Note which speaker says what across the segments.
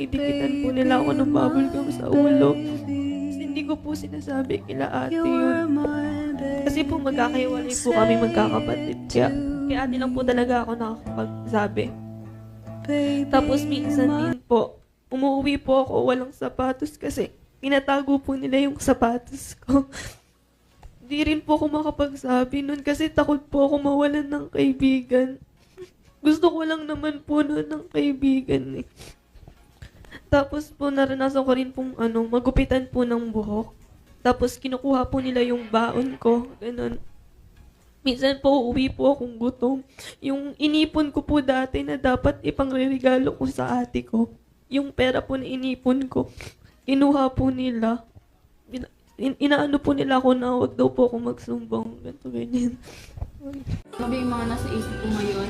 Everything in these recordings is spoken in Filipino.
Speaker 1: dinidikitan po nila ako ng bubble gum sa ulo. Tapos hindi ko po sinasabi kila ate yun. Kasi po magkakahiwalay po kami magkakapatid. Kaya ate lang po talaga ako nakakapagsabi. Tapos minsan din po, umuwi po ako walang sapatos kasi tinatago po nila yung sapatos ko. Di rin po ako makapagsabi nun kasi takot po ako mawalan ng kaibigan. Gusto ko lang naman po nun ng kaibigan eh. Tapos po naranasan ko rin pong magupitan po ng buhok. Tapos kinukuha po nila yung baon ko. Ganun. Minsan po uuwi po akong gutom. Yung inipon ko po dati na dapat ipangregalo ko sa ate ko. Yung pera po na inipon ko, kinuha po nila. Inaano po nila ako na huwag daw po ako magsumbong. Ganito, ganyan.
Speaker 2: Sabi yung mga nasa isip ko ngayon,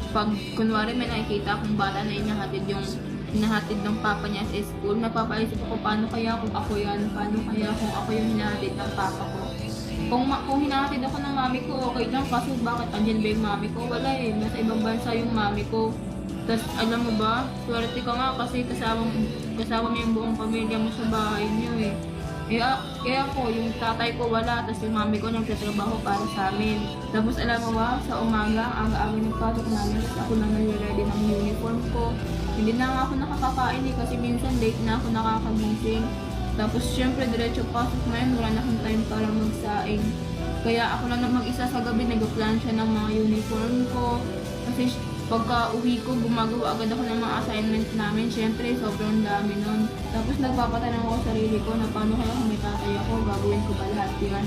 Speaker 2: pag kunwari may nakikita akong bata na hinahatid ng papa niya sa school, napapaisip ako paano kaya kung ako yan, paano kaya kung ako yung hinahatid ng papa ko. Kung hinahatid ako ng mami ko, okay lang, kasi bakit andyan ba yung mami ko? Wala eh, nasa ibang bansa yung mami ko. Tapos alam mo ba, swerte ka nga kasi kasama mo yung buong pamilya mo sa bahay niyo eh. Kaya po, yung tatay ko wala, tapos yung mami ko nagtatrabaho para sa amin. Tapos alam mo ba, sa umaga, aga-aga ng pasok namin, tapos ako na nag-ready ng uniform ko. Hindi na nga ako nakakakain eh, kasi minsan late na ako nakakagising. Tapos syempre, diretso pasok ngayon, wala na akong time para magsaing. Kaya ako lang na mag-isa sa gabi, nag-plansya ng mga uniform ko. Kasi pagka uwi ko, gumagawa agad ako ng mga assignments namin. Siyempre, sobrang dami nun. Tapos nagpapatanong ako sa sarili ko na paano kaya kung may tatay ako, gagawin ko ba lahat yan?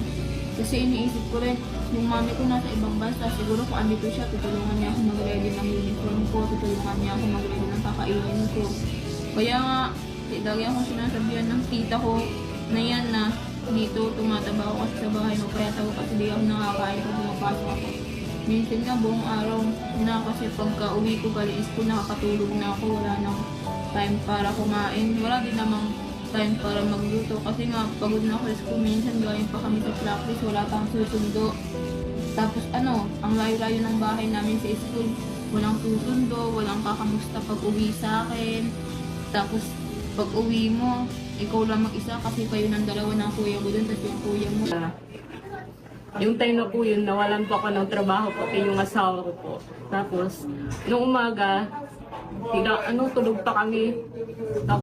Speaker 2: Kasi iniisip ko rin, yung mami ko nasa ibang bansa, siguro kung andito siya, tutulungan niya ako mag-ready ng uniform ko, tutulungan niya ako mag-ready ng kakainin ko. Kaya nga, lagi akong sinasabihan ng tita ko na yan na dito tumataba ako kasi sa bahay mo, kaya ako kasi di ako nakakain pag pumapasok ako. Minsan nga buong araw na kasi pagka uwi ko galing school, nakakatulog na ako, wala nang time para kumain. Wala din namang time para magluto kasi nga pagod na ako sa school. Minsan galing pa kami sa practice, wala pang susundo. Tapos ang layo-layo ng bahay namin sa school, walang susundo, walang kakamusta pag uwi sa akin. Tapos pag uwi mo, ikaw lang mag-isa kasi kayo ng dalawa ng kuya ko dun, tapos yung kuya mo.
Speaker 3: Yung time na po yun, nawalan po ako ng trabaho pati yung asawa ko po. Tapos, nung umaga, tulog pa kami.